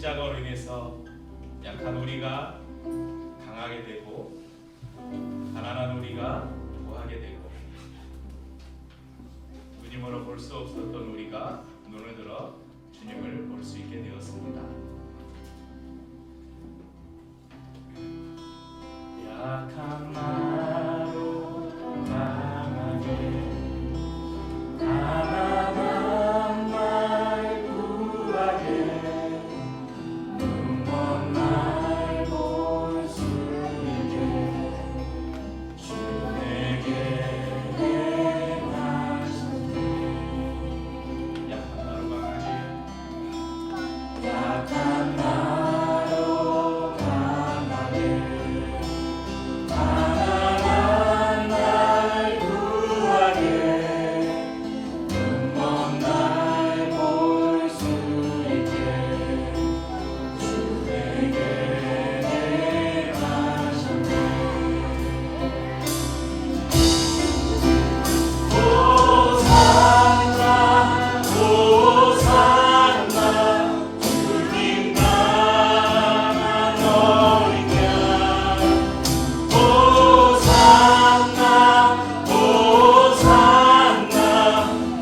십자가로 인해서 약한 우리가 강하게 되고 가난한 우리가 부하게 되고 볼 수 없었던 우리가 눈을 들어 주님을 볼 수 있게 되었습니다. 약한 나로 강하게 가난한 날 구하게 눈먼 날 볼 수 있게 주 내게 행하셨네. 약한 나로 강하게 약한 나로 강하게 가난한 날 구하게 눈먼 날 볼 수 있게 주 내게 행하셨네. 호산나 호산나 주님 강한 어린 양 호산나 호산나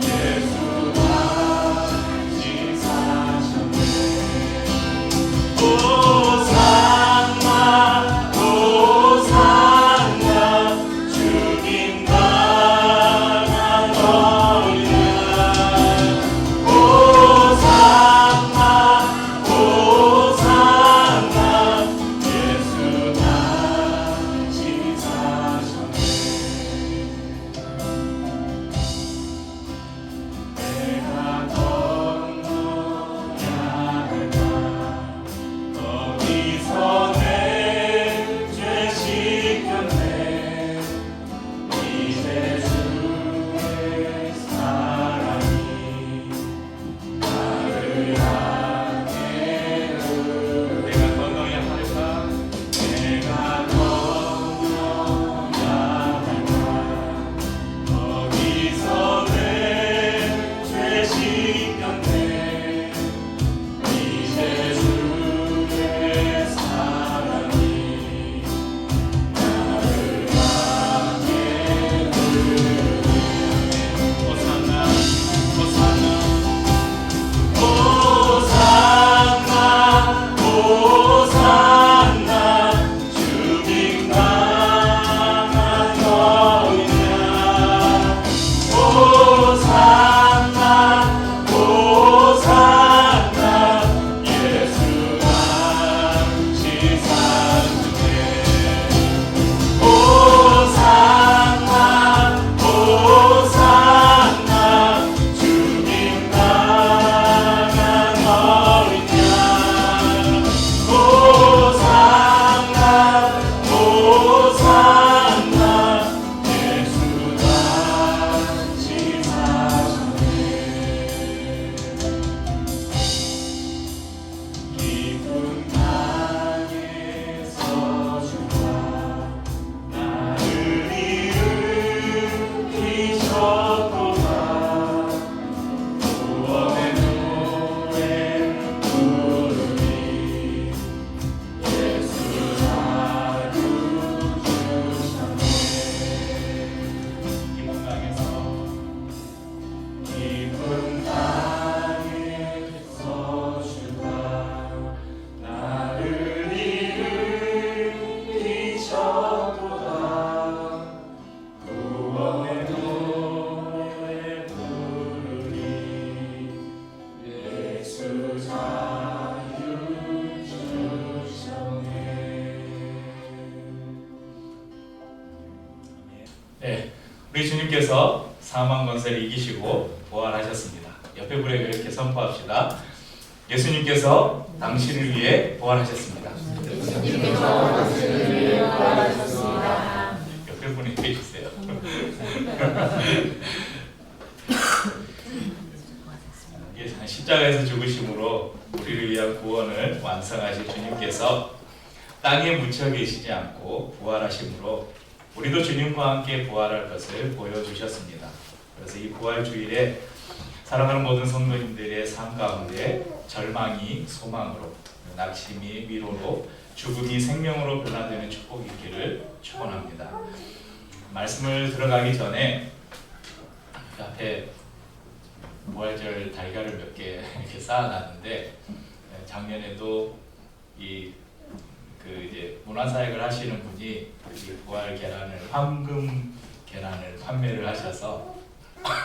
예수 다시 사셨네. 호산나 호산나 주님 강한 어린 양 호산나 호산나 예수 다시 사셨네. 내가 건너야 할까 거기서 내 죄 씻겼네. 이제 주의 사랑이 나를 향해 내가 건너야 할까 내가 건너야 할까 거기서 내 죄 씻겼네. 이제 주의 사랑이 나를 향해 호산나 호산나 호산나 호산나 주님 강한 어린 양 호산나 호산나 예수 다시 사셨네. 호산나 호산나 주님 강한 어린 양 호산나 호산나 예수 다시 사셨네. 깊은 땅에서 주가 나를 일으키셨도다. 구원의 노래 부르리 예수 자유 주셨네. 깊은 땅에서 깊은 땅에서 주가 나를 일으키셨도다. 구원의 노래 부르리 예수 자유 주셨네. 네, 우리 주님께서 사망 권세를 이기시고 부활하셨습니다. 옆에 분에게 이렇게 선포합시다. 예수님께서 당신을 위해 부활하셨습니다. 옆에 분에게 해주세요. 십자가에서 죽으심으로 우리를 위한 구원을 완성하신 주님께서 땅에 묻혀 계시지 않고 부활하심으로 우리도 주님과 함께 부활할 것을 보여주셨습니다. 그래서 이 부활 주일에 사랑하는 모든 성도님들의 삶 가운데 절망이 소망으로, 낙심이 위로로, 죽음이 생명으로 변화되는 축복이 있기를 축원합니다. 말씀을 들어가기 전에 앞에 부활절 달걀을 몇 개 이렇게 쌓아놨는데 작년에도 이제 문화사역을 하시는 분이 이 부활 계란을 황금 계란을 판매를 하셔서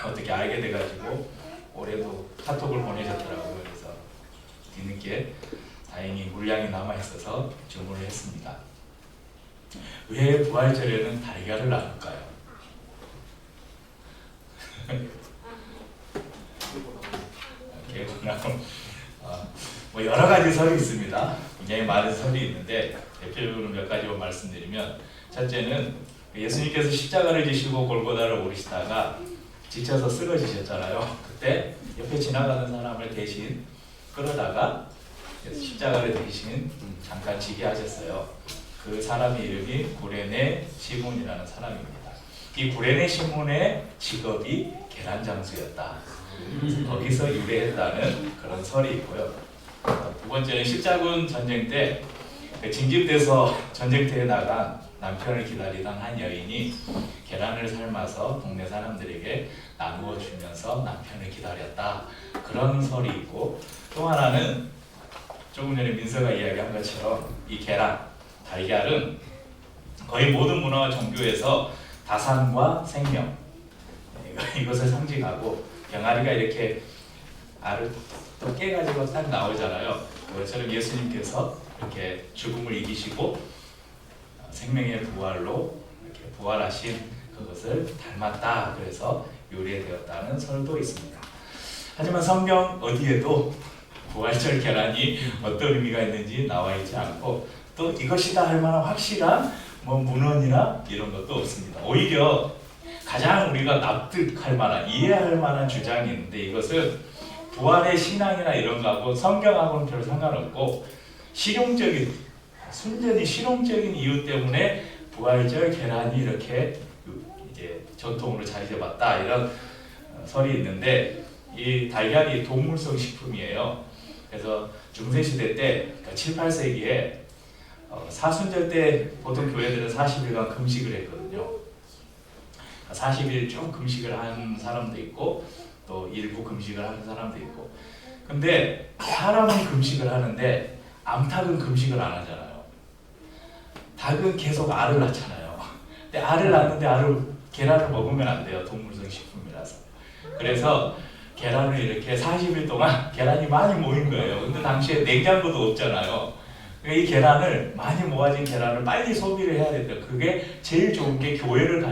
어떻게 알게 돼가지고 올해도 카톡을 보내셨더라고요. 그래서 뒤늦게 다행히 물량이 남아 있어서 주문을 했습니다. 왜 부활절에는 달걀을 나눌까요? 뭐 여러 가지 설이 있습니다. 굉장히 많은 설이 있는데 대표적으로 몇 가지만 말씀드리면, 첫째는 예수님께서 십자가를 지시고 골고다를 오르시다가 지쳐서 쓰러지셨잖아요. 그때 옆에 지나가는 사람을 대신 끌어다가 십자가를 대신 잠깐 지게 하셨어요. 그 사람의 이름이 구레네 시몬이라는 사람입니다. 이 구레네 시몬의 직업이 계란장수였다. 거기서 유래했다는 그런 설이 있고요. 두 번째는 십자군 전쟁 때 징집돼서 전쟁터에 나간 남편을 기다리던 한 여인이 계란을 삶아서 동네 사람들에게 나누어 주면서 남편을 기다렸다. 그런 설이 있고, 또 하나는 조금 전에 민서가 이야기한 것처럼 이 계란, 달걀은 거의 모든 문화와 종교에서 다산과 생명, 이것을 상징하고, 병아리가 이렇게 알을 또 깨가지고 딱 나오잖아요. 그것처럼 예수님께서 이렇게 죽음을 이기시고 생명의 부활로 이렇게 부활하신 그것을 닮았다. 그래서 유래되었다는 설도 있습니다. 하지만 성경 어디에도 부활절 계란이 어떤 의미가 있는지 나와 있지 않고, 또 이것이다 할 만한 확실한 뭐 문헌이나 이런 것도 없습니다. 오히려 가장 우리가 납득할 만한, 이해할 만한 주장이 있는데, 이것은 부활의 신앙이나 이런 거하고 성경하고는 별 상관없고 실용적인, 순전히 실용적인 이유 때문에 부활절 계란이 이렇게 이제 전통으로 자리 잡았다, 이런 설이 있는데, 이 달걀이 동물성 식품이에요. 그래서 중세시대 때, 그러니까 7, 8세기에 사순절 때 보통 교회들은 40일간 금식을 했거든요. 40일 쭉 금식을 하는 사람도 있고 또 일부 금식을 하는 사람도 있고. 근데 사람은 금식을 하는데 암탉은 금식을 안 하잖아요. 닭은 계속 알을 낳잖아요. 근데 알을 낳는데 계란을 먹으면 안 돼요. 동물성 식품이라서. 그래서 계란을 이렇게 40일 동안 계란이 많이 모인 거예요. 근데 당시에 냉장고도 없잖아요. 이 계란을, 많이 모아진 계란을 빨리 소비를 해야 된다. 그게 제일 좋은 게 교회로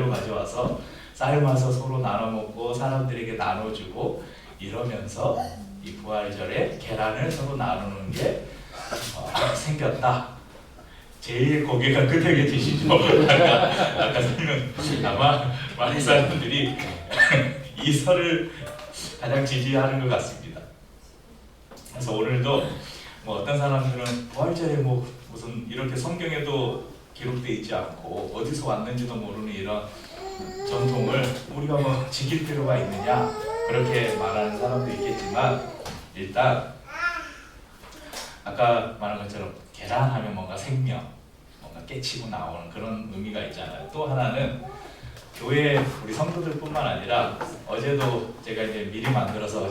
가져와서 삶아서 서로 나눠 먹고 사람들에게 나눠주고 이러면서 이 부활절에 계란을 서로 나누는 게 생겼다. 제일 고개가 끄덕여 지시죠. 아까 설명, 아마 많은 사람들이 이 설을 가장 지지하는 것 같습니다. 그래서 오늘도 뭐 어떤 사람들은 부활절에 뭐 무슨 이렇게 성경에도 기록되어 있지 않고 어디서 왔는지도 모르는 이런 전통을 우리가 뭐 지킬 필요가 있느냐, 그렇게 말하는 사람도 있겠지만, 일단 아까 말한 것처럼 계란하면 뭔가 생명, 뭔가 깨치고 나오는 그런 의미가 있잖아요. 또 하나는 교회 우리 성도들뿐만 아니라, 어제도 제가 이제 미리 만들어서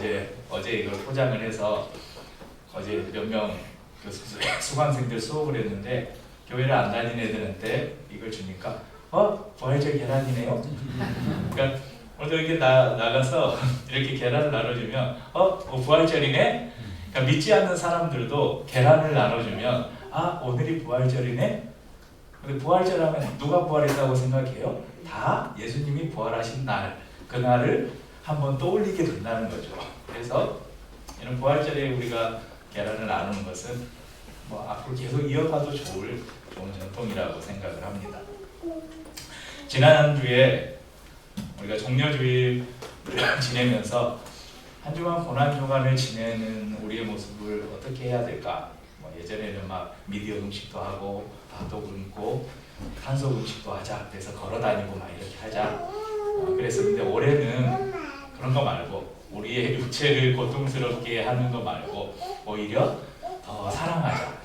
어제 이걸 포장을 해서 어제 몇 명 수강생들 수업을 했는데, 교회를 안 다니는 애들한테 이걸 주니까 부활절 계란이네요. 그러니까 오늘도 이렇게 나가서 이렇게 계란을 나눠주면 부활절이네. 그러니까 믿지 않는 사람들도 계란을 나눠주면 오늘이 부활절이네. 근데 부활절하면 누가 부활했다고 생각해요? 다 예수님이 부활하신 날, 그날을 한번 떠올리게 된다는 거죠. 그래서 이런 부활절에 우리가 계란을 나누는 것은 뭐 앞으로 계속 이어가도 좋은 전통이라고 생각을 합니다. 지난주에 우리가 종려주일 지내면서 한 주간 고난 주간을 지내는 우리의 모습을 어떻게 해야 될까? 뭐 예전에는 막 미디어 음식도 하고 밥도 굶고 탄소 음식도 하자, 그래서 걸어다니고 막 이렇게 하자 그랬었는데, 올해는 그런 거 말고, 우리의 육체를 고통스럽게 하는 거 말고 오히려 더 사랑하자.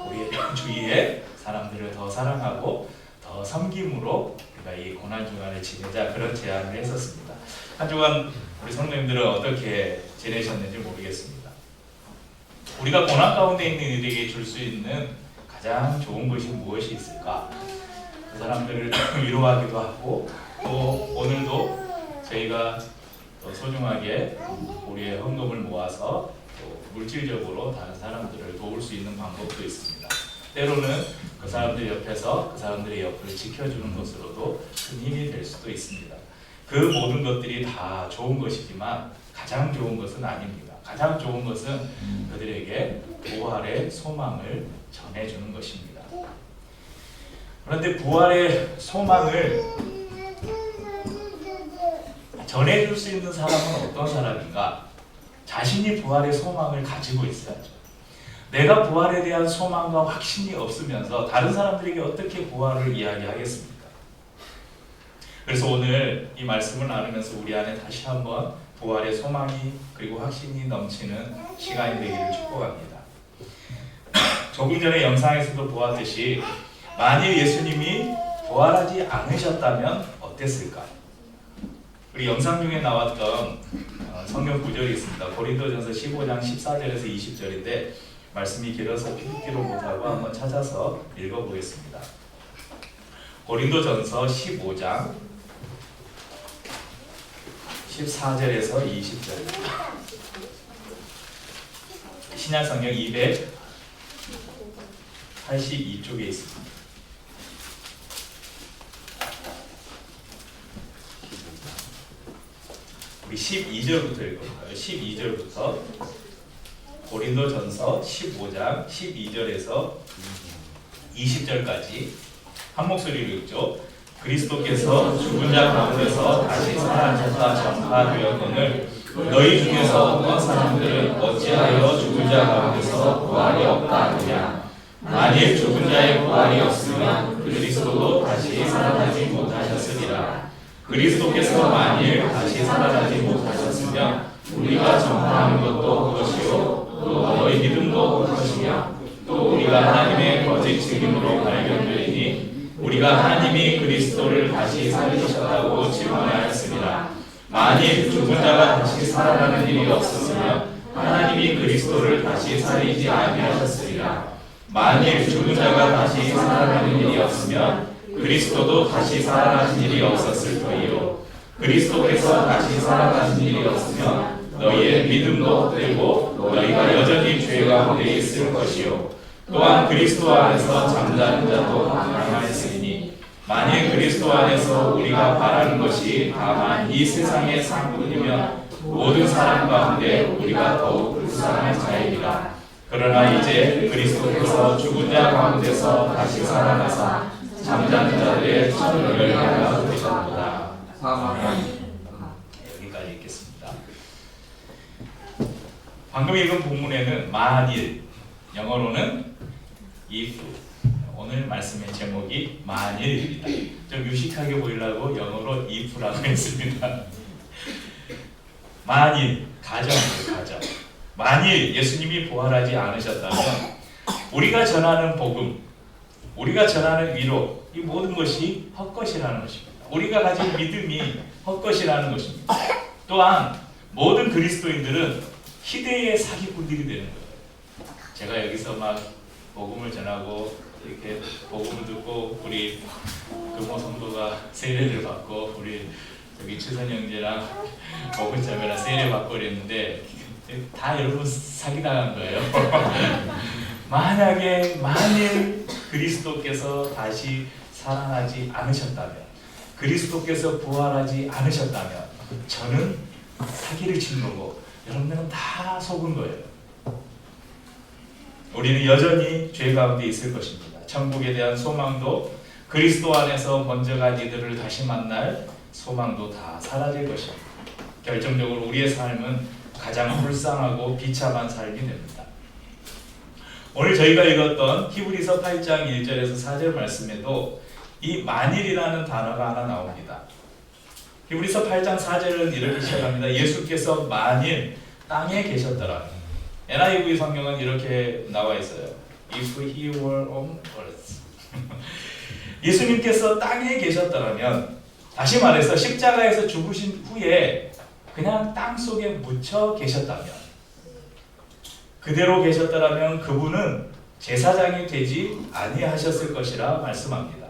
우리의 주위의 사람들을 더 사랑하고 더 섬김으로 우리가 이 고난 주간을 지내자 그런 제안을 했었습니다. 한 주간 우리 성도님들은 어떻게 지내셨는지 모르겠습니다. 우리가 고난 가운데 있는 이들에게 줄 수 있는 가장 좋은 것이 무엇이 있을까? 그 사람들을 위로하기도 하고 또 오늘도 저희가 또 소중하게 우리의 헌금을 모아서 또 물질적으로 다른 사람들을 도울 수 있는 방법도 있습니다. 때로는 그 사람들 옆에서 그 사람들의 옆을 지켜주는 것으로도 큰 힘이 될 수도 있습니다. 그 모든 것들이 다 좋은 것이지만 가장 좋은 것은 아닙니다. 가장 좋은 것은 그들에게 부활의 소망을 전해주는 것입니다. 그런데 부활의 소망을 전해줄 수 있는 사람은 어떤 사람인가? 자신이 부활의 소망을 가지고 있어야죠. 내가 부활에 대한 소망과 확신이 없으면서 다른 사람들에게 어떻게 부활을 이야기하겠습니까? 그래서 오늘 이 말씀을 나누면서 우리 안에 다시 한번 부활의 소망이 그리고 확신이 넘치는 시간이 되기를 축복합니다. 조금 전에 영상에서도 보았듯이 만일 예수님이 부활하지 않으셨다면 어땠을까? 우리 영상 중에 나왔던 성경 구절이 있습니다. 고린도전서 15장 14절에서 20절인데 말씀이 길어서 PPT로 못하고 한번 찾아서 읽어보겠습니다. 고린도전서 15장 14절에서 20절 신약성경 282쪽에 있습니다. 우리 12절부터 읽어볼까요? 12절부터 고린도전서 15장 12절에서 20절까지 한 목소리로 읽죠. 그리스도께서 죽은 자 가운데서 다시 살아나셨다 전파되었거늘 너희 중에서 어떤 사람들은 어찌하여 죽은 자 가운데서 부활이 없다 하느냐. 만일 죽은 자의 부활이 없으면 그리스도도 다시 살아나지 못하셨으리라. 그리스도께서 만일 다시 살아나지 못하셨으면 우리가 전파하는 것도 그것이요 또 너희 믿음도 그것이며 또 우리가 하나님의 거짓 증인으로 발견되리니 우리가 하나님이 그리스도를 다시 살리셨다고 증언하였습니다. 만일 죽은 자가 다시 살아나는 일이 없었으면 하나님이 그리스도를 다시 살리지 아니하셨으리라. 만일 죽은 자가 다시 살아나는 일이 없으면 그리스도도 다시 살아나신 일이 없었을 터이요 그리스도께서 다시 살아나신 일이 없으면 너희의 믿음도 헛되고 너희가 여전히 죄 가운데 있을 것이요 또한 그리스도 안에서 잠자는 자도 강하였으니 만일 그리스도 안에서 우리가 바라는 것이 다만 이 세상의 상뿐이면 모든 사람 가운데 우리가 더욱 불쌍한 자이니라. 그러나 이제 그리스도께서 죽은 자 가운데서 다시 살아나사 잠자는 자들의 천국을 향하여 되셨도다. 여기까지 읽겠습니다. 방금 읽은 본문에는 만일, 영어로는 if, 오늘 말씀의 제목이 만일입니다. 좀 유식하게 보이려고 영어로 if라고 했습니다. 만일, 가정이에요, 가정. 만일 예수님이 부활하지 않으셨다면 우리가 전하는 복음, 우리가 전하는 위로, 이 모든 것이 헛것이라는 것입니다. 우리가 가진 믿음이 헛것이라는 것입니다. 또한 모든 그리스도인들은 희대의 사기꾼들이 되는 거예요. 제가 여기서 막 복음을 전하고 이렇게 복음을 듣고 우리 금호 성도가 세례를 받고 우리 여기 추선 형제랑 복음 자매랑 세례 받고 그랬는데 다 여러분 사기당한 거예요. 만일 그리스도께서 다시 살아나지 않으셨다면, 그리스도께서 부활하지 않으셨다면 저는 사기를 친 거고 여러분들은 다 속은 거예요. 우리는 여전히 죄 가운데 있을 것입니다. 천국에 대한 소망도 그리스도 안에서 먼저 간 이들을 다시 만날 소망도 다 사라질 것입니다. 결정적으로 우리의 삶은 가장 불쌍하고 비참한 삶이 됩니다. 오늘 저희가 읽었던 히브리서 8장 1절에서 4절 말씀에도 이 만일이라는 단어가 하나 나옵니다. 히브리서 8장 4절은 이렇게 시작합니다. 예수께서 만일 땅에 계셨더라. NIV 성경은 이렇게 나와 있어요. If he were on earth. 예수님께서 땅에 계셨더라면, 다시 말해서 십자가에서 죽으신 후에 그냥 땅 속에 묻혀 계셨다면, 그대로 계셨더라면 그분은 제사장이 되지 아니하셨을 것이라 말씀합니다.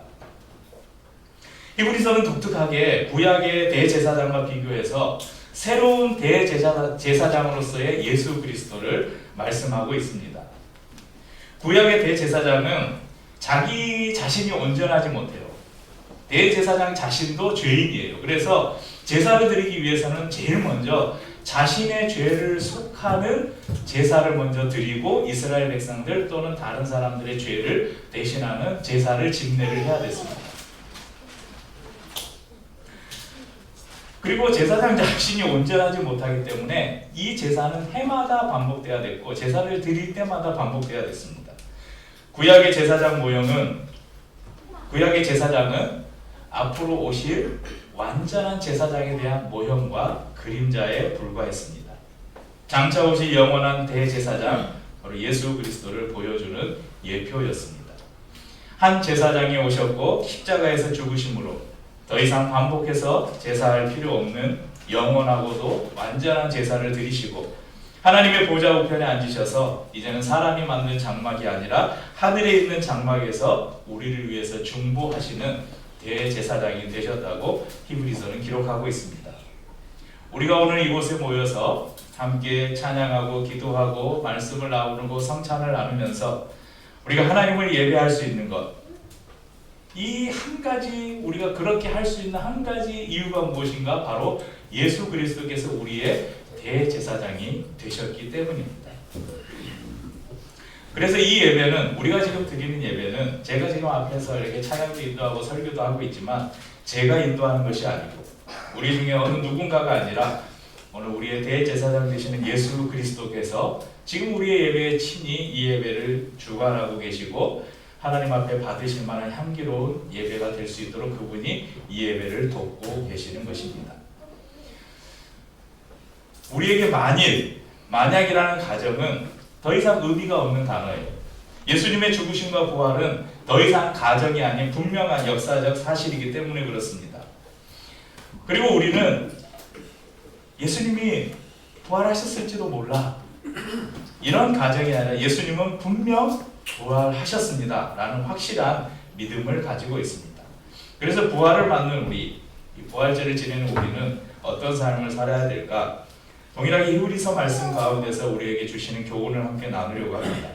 히브리서는 독특하게 구약의 대제사장과 비교해서 새로운 대제사장으로서의 예수 그리스도를 말씀하고 있습니다. 구약의 대제사장은 자기 자신이 온전하지 못해요. 대제사장 자신도 죄인이에요. 그래서 제사를 드리기 위해서는 제일 먼저 자신의 죄를 속하는 제사를 먼저 드리고 이스라엘 백성들 또는 다른 사람들의 죄를 대신하는 제사를 집례를 해야 됐습니다. 그리고 제사장 자신이 온전하지 못하기 때문에 이 제사는 해마다 반복돼야 됐고 제사를 드릴 때마다 반복돼야 됐습니다. 구약의 제사장은 앞으로 오실 완전한 제사장에 대한 모형과 그림자에 불과했습니다. 장차 오실 영원한 대제사장, 바로 예수 그리스도를 보여주는 예표였습니다. 한 제사장이 오셨고 십자가에서 죽으심으로 더 이상 반복해서 제사할 필요 없는 영원하고도 완전한 제사를 드리시고 하나님의 보좌 우편에 앉으셔서 이제는 사람이 만든 장막이 아니라 하늘에 있는 장막에서 우리를 위해서 중보하시는 대제사장이 되셨다고 히브리서는 기록하고 있습니다. 우리가 오늘 이곳에 모여서 함께 찬양하고 기도하고 말씀을 나누고 성찬을 나누면서 우리가 하나님을 예배할 수 있는 것, 이 한 가지, 우리가 그렇게 할 수 있는 한 가지 이유가 무엇인가? 바로 예수 그리스도께서 우리의 대제사장이 되셨기 때문입니다. 그래서 이 예배는, 우리가 지금 드리는 예배는 제가 지금 앞에서 이렇게 찬양도 인도하고 설교도 하고 있지만 제가 인도하는 것이 아니고 우리 중에 어느 누군가가 아니라 오늘 우리의 대제사장 되시는 예수 그리스도께서 지금 우리의 예배에 친히 이 예배를 주관하고 계시고 하나님 앞에 받으실 만한 향기로운 예배가 될 수 있도록 그분이 이 예배를 돕고 계시는 것입니다. 우리에게 만약이라는 가정은 더 이상 의미가 없는 단어예요. 예수님의 죽으심과 부활은 더 이상 가정이 아닌 분명한 역사적 사실이기 때문에 그렇습니다. 그리고 우리는 예수님이 부활하셨을지도 몰라, 이런 가정이 아니라 예수님은 분명 부활하셨습니다 라는 확실한 믿음을 가지고 있습니다. 그래서 부활을 맞는 우리, 부활절을 지내는 우리는 어떤 삶을 살아야 될까? 동일하게 히브리서 말씀 가운데서 우리에게 주시는 교훈을 함께 나누려고 합니다.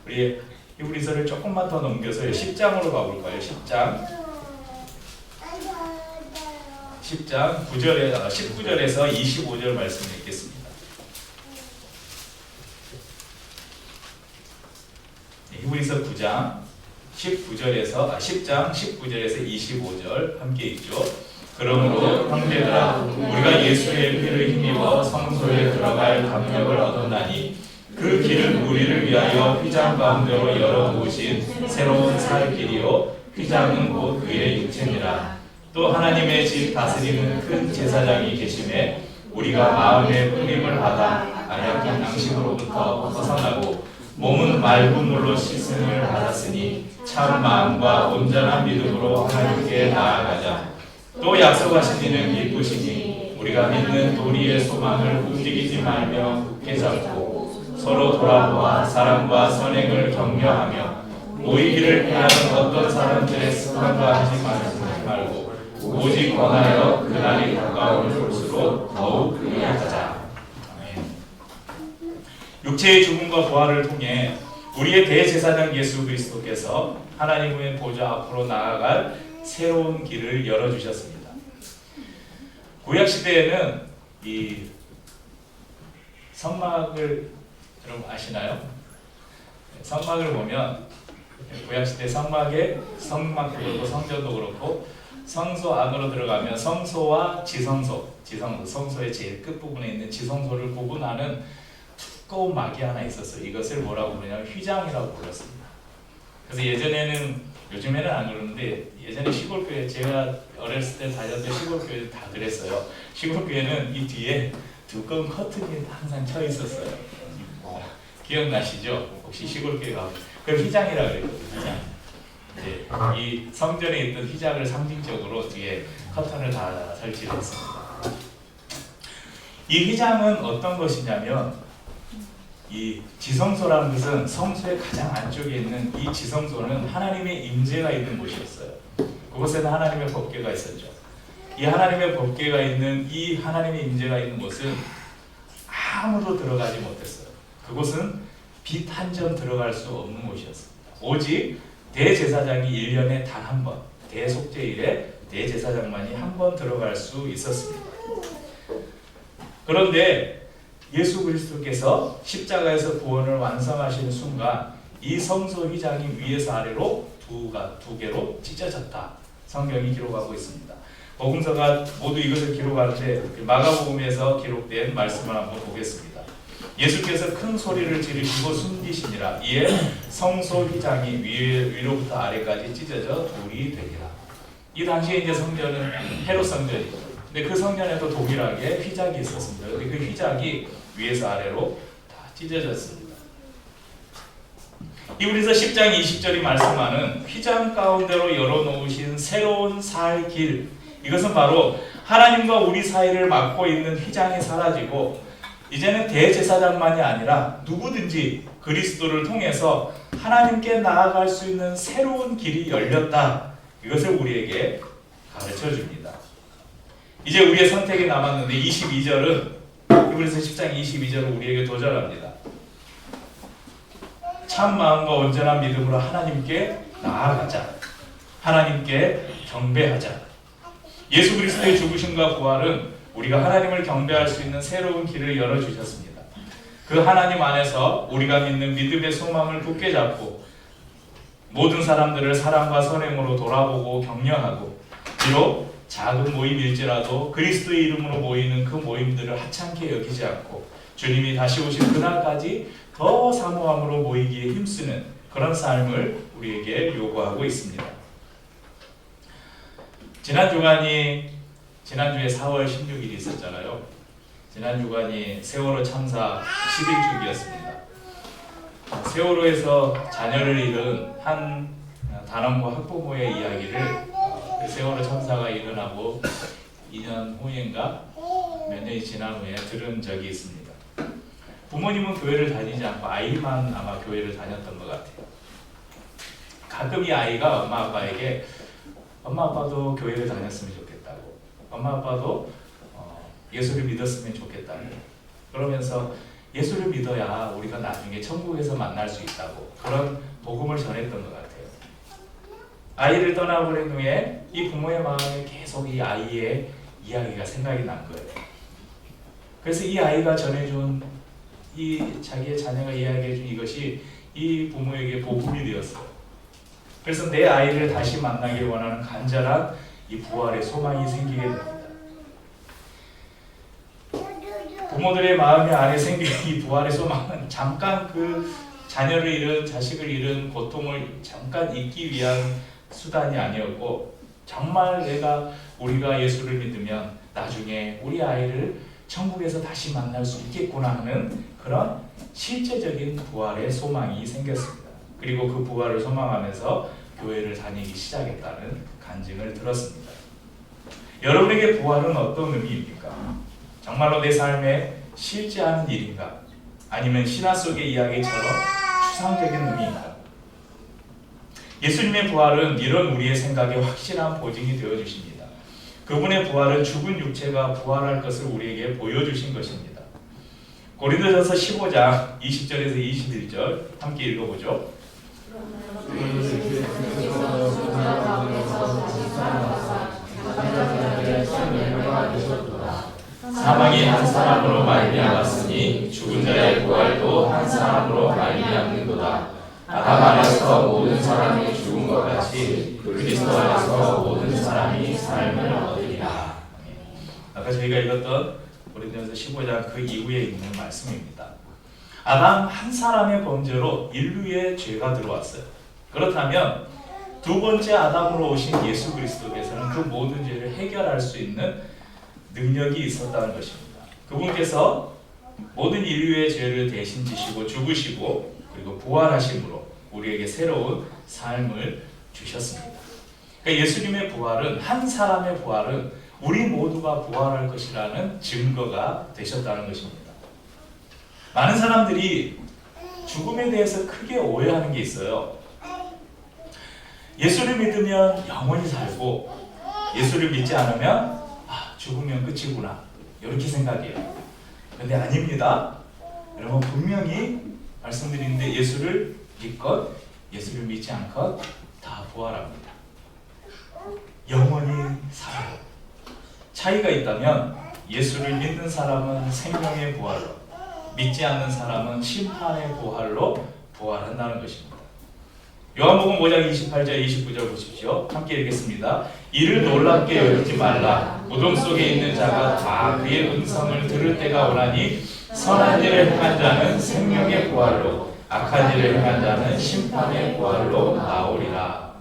우리 히브리서를 조금만 더 넘겨서 10장으로 가볼까요? 10장 19절에서 25절 말씀 읽겠습니다. 히브리서 10장 19절에서 25절 함께 읽죠. 그러므로 형제들아, 우리가 예수의 피를 힘입어 성소에 들어갈 담력을 얻었나니 그 길은 우리를 위하여 휘장 가운데로 열어놓으신 새로운 살 길이요 휘장은 곧 그의 육체니라. 또 하나님의 집 다스리는 큰 제사장이 계심에 우리가 마음의 뿌림을 받아 안약한 양식으로부터 벗어나고 몸은 맑은 물로 씻음을 받았으니 참 마음과 온전한 믿음으로 하나님께 나아가자. 또 약속하신 이는 기쁘시니 우리가 믿는 도리의 소망을 움직이지 말며 굳게 잡고 서로 돌아보아 사랑과 선행을 격려하며 모이기를 피하는 어떤 사람들의 습관과 하지 말고 오직 권하여 그날이 가까움을 볼수록 더욱 그리하자. 육체의 죽음과 부활을 통해 우리의 대제사장 예수 그리스도께서 하나님의 보좌 앞으로 나아갈 새로운 길을 열어주셨습니다. 구약시대에는 이 성막을 여러분 아시나요? 성막을 보면 구약시대 성막도 그렇고 성전도 그렇고 성소 안으로 들어가면 성소와 지성소, 성소의 제일 끝부분에 있는 지성소를 구분하는 두꺼운 막이 하나 있었어요. 이것을 뭐라고 부르냐면 휘장이라고 불렀습니다. 그래서 예전에는, 요즘에는 안 그러는데 예전에 시골교회, 제가 어렸을 때 다녔던 시골교회 다 그랬어요. 시골교회는 이 뒤에 두꺼운 커튼이 항상 쳐 있었어요. 기억나시죠? 혹시 시골교회 가면 그 휘장이라고 그랬거든요. 휘장. 이제 이 성전에 있던 휘장을 상징적으로 뒤에 커튼을 다 설치를 했습니다. 이 휘장은 어떤 것이냐면 이 지성소라는 것은 성소의 가장 안쪽에 있는 이 지성소는 하나님의 임재가 있는 곳이었어요. 그곳에는 하나님의 법궤가 있었죠. 이 하나님의 법궤가 있는 이 하나님의 임재가 있는 곳은 아무도 들어가지 못했어요. 그곳은 빛 한 점 들어갈 수 없는 곳이었습니다. 오직 대제사장이 1년에 단 한 번, 대속죄일에 대제사장만이 한 번 들어갈 수 있었습니다. 그런데 예수 그리스도께서 십자가에서 구원을 완성하시는 순간 이 성소 휘장이 위에서 아래로 두 개로 찢어졌다. 성경이 기록하고 있습니다. 복음서가 모두 이것을 기록하는데 마가복음에서 기록된 말씀을 한번 보겠습니다. 예수께서 큰 소리를 지르시고 숨기시니라. 이에 성소 휘장이 위로부터 아래까지 찢어져 돌이 되리라. 이 당시에 이제 성전은 헤롯 성전이죠. 근데 그 성전에도 동일하게 휘장이 있었습니다. 근데 그 휘장이 위에서 아래로 다 찢어졌습니다. 히브리서 10장 20절이 말씀하는 휘장 가운데로 열어놓으신 새로운 살 길, 이것은 바로 하나님과 우리 사이를 막고 있는 휘장이 사라지고 이제는 대제사장만이 아니라 누구든지 그리스도를 통해서 하나님께 나아갈 수 있는 새로운 길이 열렸다. 이것을 우리에게 가르쳐 줍니다. 이제 우리의 선택이 남았는데 22절은 히브리서 10장 22절은 우리에게 도전합니다. 참 마음과 온전한 믿음으로 하나님께 나아가자. 하나님께 경배하자. 예수 그리스도의 죽으심과 부활은 우리가 하나님을 경배할 수 있는 새로운 길을 열어주셨습니다. 그 하나님 안에서 우리가 믿는 믿음의 소망을 굳게 잡고 모든 사람들을 사랑과 선행으로 돌아보고 격려하고 비록 작은 모임일지라도 그리스도의 이름으로 모이는 그 모임들을 하찮게 여기지 않고 주님이 다시 오실 그날까지 더 사모함으로 모이기에 힘쓰는 그런 삶을 우리에게 요구하고 있습니다. 지난주에 4월 16일이 있었잖아요. 지난주간이 세월호 참사 11주기였습니다. 세월호에서 자녀를 잃은 한 단원고 학부모의 이야기를 세월호 참사가 일어나고 2년 후인가 몇 년이 지난 후에 들은 적이 있습니다. 부모님은 교회를 다니지 않고 아이만 아마 교회를 다녔던 것 같아요. 가끔 이 아이가 엄마 아빠에게 엄마 아빠도 교회를 다녔으면 좋겠다고, 엄마 아빠도 예수를 믿었으면 좋겠다고, 그러면서 예수를 믿어야 우리가 나중에 천국에서 만날 수 있다고 그런 복음을 전했던 것 같아요. 아이를 떠나보낸 후에 이 부모의 마음에 계속 이 아이의 이야기가 생각이 난 거예요. 그래서 이 아이가 전해준 이 자기의 자녀가 이야기해준 이것이 이 부모에게 복음이 되었어요. 그래서 내 아이를 다시 만나길 원하는 간절한 이 부활의 소망이 생기게 됩니다. 부모들의 마음 안에 생긴 이 부활의 소망은 잠깐 그 자녀를 잃은, 자식을 잃은 고통을 잠깐 잊기 위한 수단이 아니었고 정말 우리가 예수를 믿으면 나중에 우리 아이를 천국에서 다시 만날 수 있겠구나 하는 그런 실제적인 부활의 소망이 생겼습니다. 그리고 그 부활을 소망하면서 교회를 다니기 시작했다는 간증을 들었습니다. 여러분에게 부활은 어떤 의미입니까? 정말로 내 삶에 실제하는 일인가? 아니면 신화 속의 이야기처럼 추상적인 의미인가? 예수님의 부활은 이런 우리의 생각에 확실한 보증이 되어주십니다. 그분의 부활은 죽은 육체가 부활할 것을 우리에게 보여주신 것입니다. 고린도전서 15장 20절에서 21절 함께 읽어보죠. 사망이 한 사람으로 말미암았으니 죽은 자의 부활도 한 사람으로 말미암는도다. 아담 안에서 모든 사람이 죽은 것 같이 그리스도 안에서 모든 사람이 삶을 얻으리라. 아까 저희가 읽었던 고린도전서 15장 그 이후에 있는 말씀입니다. 아담 한 사람의 범죄로 인류의 죄가 들어왔어요. 그렇다면 두 번째 아담으로 오신 예수 그리스도께서는 그 모든 죄를 해결할 수 있는 능력이 있었다는 것입니다. 그분께서 모든 인류의 죄를 대신 지시고 죽으시고 그리고 부활하심으로 우리에게 새로운 삶을 주셨습니다. 그러니까 예수님의 부활은, 한 사람의 부활은 우리 모두가 부활할 것이라는 증거가 되셨다는 것입니다. 많은 사람들이 죽음에 대해서 크게 오해하는 게 있어요. 예수를 믿으면 영원히 살고 예수를 믿지 않으면 죽으면 끝이구나, 이렇게 생각해요. 그런데 아닙니다. 여러분, 분명히 말씀드리는데 예수를 믿건 예수를 믿지 않건 다 부활합니다. 영원히 살아요. 차이가 있다면 예수를 믿는 사람은 생명의 부활로, 믿지 않는 사람은 심판의 부활로 부활한다는 것입니다. 요한복음 5장 28절 29절 보십시오. 함께 읽겠습니다. 이를 놀랍게 여기지 말라. 무덤 속에 있는 자가 다 그의 음성을 들을 때가 오나니 선한 일을 행한 자는 생명의 부활로, 악한 일을 행한 자는 심판의 부활로 나오리라.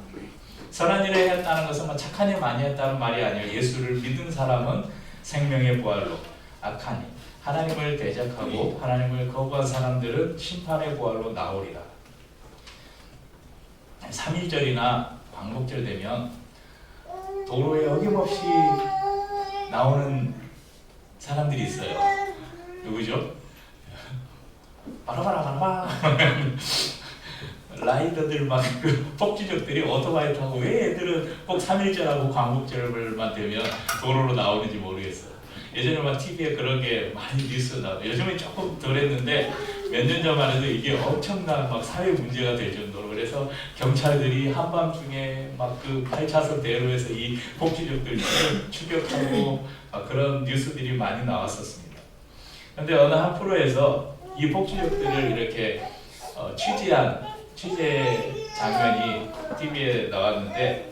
선한 일을 했다는 것은 착한 일 많이 했다는 말이 아니에요. 예수를 믿은 사람은 생명의 부활로, 악한 일, 하나님을 대적하고 하나님을 거부한 사람들은 심판의 부활로 나오리라. 3.1절이나 광복절 되면 도로에 어김없이 나오는 사람들이 있어요. 누구죠? 바라바라바라바 라이더들, 막 그 폭주족들이 오토바이 타고, 왜 애들은 꼭 3.1절하고 광복절만 되면 도로로 나오는지 모르겠어요. 예전에 막 TV에 그런 게 많이 뉴스 나와요. 요즘은 조금 덜했는데 몇 년 전만 해도 이게 엄청난 막 사회 문제가 될 정도로, 그래서 경찰들이 한밤중에 막 그 8차선 대로에서 이 폭주족들 추격하고 그런 뉴스들이 많이 나왔었습니다. 그런데 어느 한 프로에서 이 폭주족들을 이렇게 취재 장면이 TV에 나왔는데,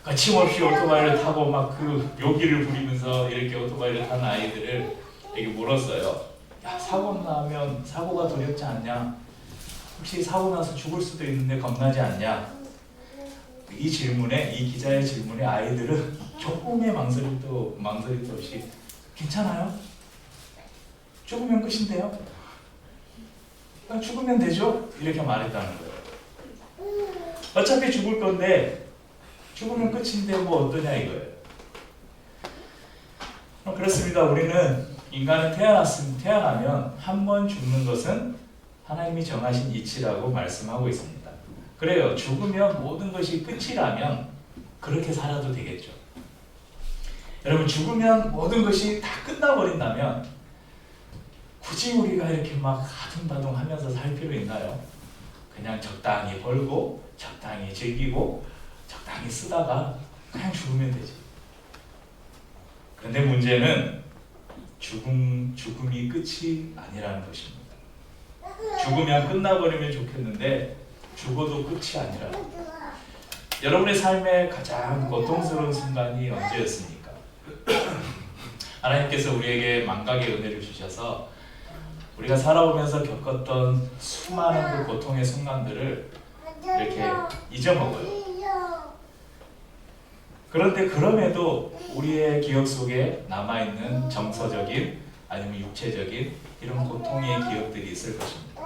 거침없이 오토바이를 타고 막 그 묘기를 부리면서 이렇게 오토바이를 타는 아이들을 이렇게 물었어요. 야, 사고 나면 사고가 두렵지 않냐? 혹시 사고 나서 죽을 수도 있는데 겁나지 않냐? 이 질문에, 이 기자의 질문에 아이들은 조금의 망설임도 없이 괜찮아요? 죽으면 끝인데요? 죽으면 되죠? 이렇게 말했다는 거예요. 어차피 죽을 건데 죽으면 끝인데 뭐 어떠냐 이거예요. 그렇습니다. 우리는, 인간은 태어나면 한 번 죽는 것은 하나님이 정하신 이치라고 말씀하고 있습니다. 그래요. 죽으면 모든 것이 끝이라면 그렇게 살아도 되겠죠. 여러분, 죽으면 모든 것이 다 끝나버린다면 굳이 우리가 이렇게 막 아둥바둥 하면서 살 필요 있나요? 그냥 적당히 벌고 적당히 즐기고 적당히 쓰다가 그냥 죽으면 되지. 그런데 문제는 죽음이 끝이 아니라는 것입니다. 죽으면 끝나버리면 좋겠는데 죽어도 끝이 아니라. 여러분의 삶의 가장 고통스러운 순간이 언제였습니까? 하나님께서 우리에게 만각의 은혜를 주셔서 우리가 살아오면서 겪었던 수많은 그 고통의 순간들을 이렇게 잊어먹어요. 그런데 그럼에도 우리의 기억 속에 남아있는 정서적인 아니면 육체적인 이런 고통의 기억들이 있을 것입니다.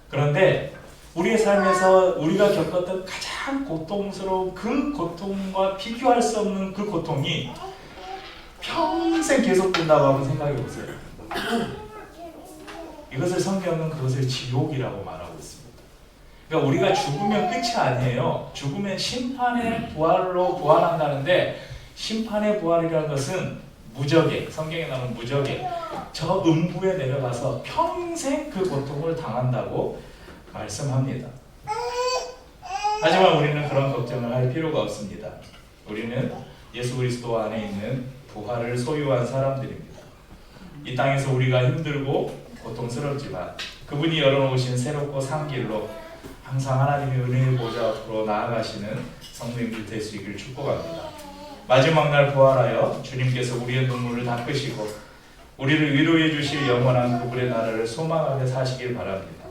그런데 우리의 삶에서 우리가 겪었던 가장 고통스러운 그 고통과 비교할 수 없는 그 고통이 평생 계속된다고 한번 생각해 보세요. 이것을 성경은 그것을 지옥이라고 말하고 있습니다. 그러니까 우리가 죽으면 끝이 아니에요. 죽으면 심판의 부활로 부활한다는데, 심판의 부활이라는 것은 무적에, 성경에 나오는 무적에 저 음부에 내려가서 평생 그 고통을 당한다고 말씀합니다. 하지만 우리는 그런 걱정을 할 필요가 없습니다. 우리는 예수 그리스도 안에 있는 부활을 소유한 사람들입니다. 이 땅에서 우리가 힘들고 고통스럽지만 그분이 열어놓으신 새롭고 산 길로 항상 하나님의 은혜의 보좌 앞으로 나아가시는 성도님들 될 수 있기를 축복합니다. 마지막 날 부활하여 주님께서 우리의 눈물을 닦으시고 우리를 위로해 주실 영원한 그분의 나라를 소망하며 사시길 바랍니다.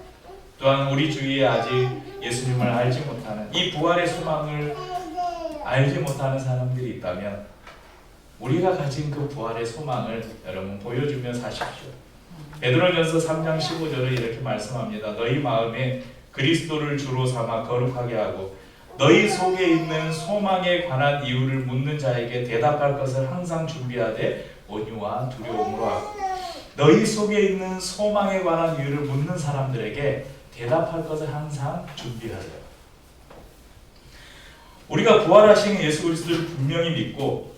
또한 우리 주위에 아직 예수님을 알지 못하는, 이 부활의 소망을 알지 못하는 사람들이 있다면 우리가 가진 그 부활의 소망을 여러분 보여주며 사십시오. 베드로전서 3장 15절을 이렇게 말씀합니다. 너희 마음에 그리스도를 주로 삼아 거룩하게 하고 너희 속에 있는 소망에 관한 이유를 묻는 자에게 대답할 것을 항상 준비하되 온유와 두려움으로 하고 너희 속에 있는 소망에 관한 이유를 묻는 사람들에게 대답할 것을 항상 준비하래요. 우리가 부활하신 예수 그리스도를 분명히 믿고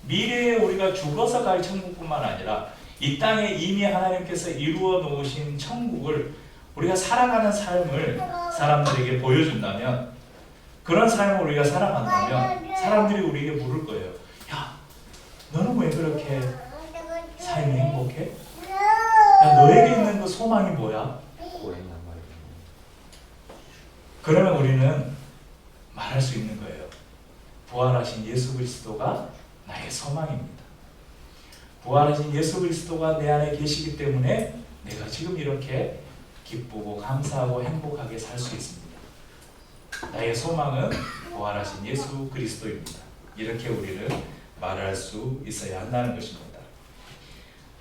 미래에 우리가 죽어서 갈 천국뿐만 아니라 이 땅에 이미 하나님께서 이루어 놓으신 천국을 우리가 살아가는 삶을 사람들에게 보여준다면, 그런 삶을 우리가 살아간다면 사람들이 우리에게 물을 거예요. 야, 너는 왜 그렇게 삶이 행복해? 야, 너에게 있는 그 소망이 뭐야? 그러면 우리는 말할 수 있는 거예요. 부활하신 예수 그리스도가 나의 소망입니다. 부활하신 예수 그리스도가 내 안에 계시기 때문에 내가 지금 이렇게 기쁘고 감사하고 행복하게 살 수 있습니다. 나의 소망은 부활하신 예수 그리스도입니다. 이렇게 우리는 말할 수 있어야 한다는 것입니다.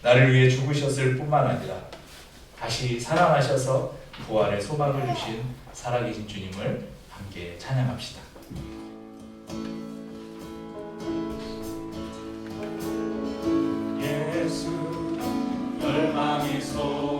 나를 위해 죽으셨을 뿐만 아니라 다시 살아나셔서 부활의 소망을 주신 살아계신 주님을 함께 찬양합시다. 예수 열망이 소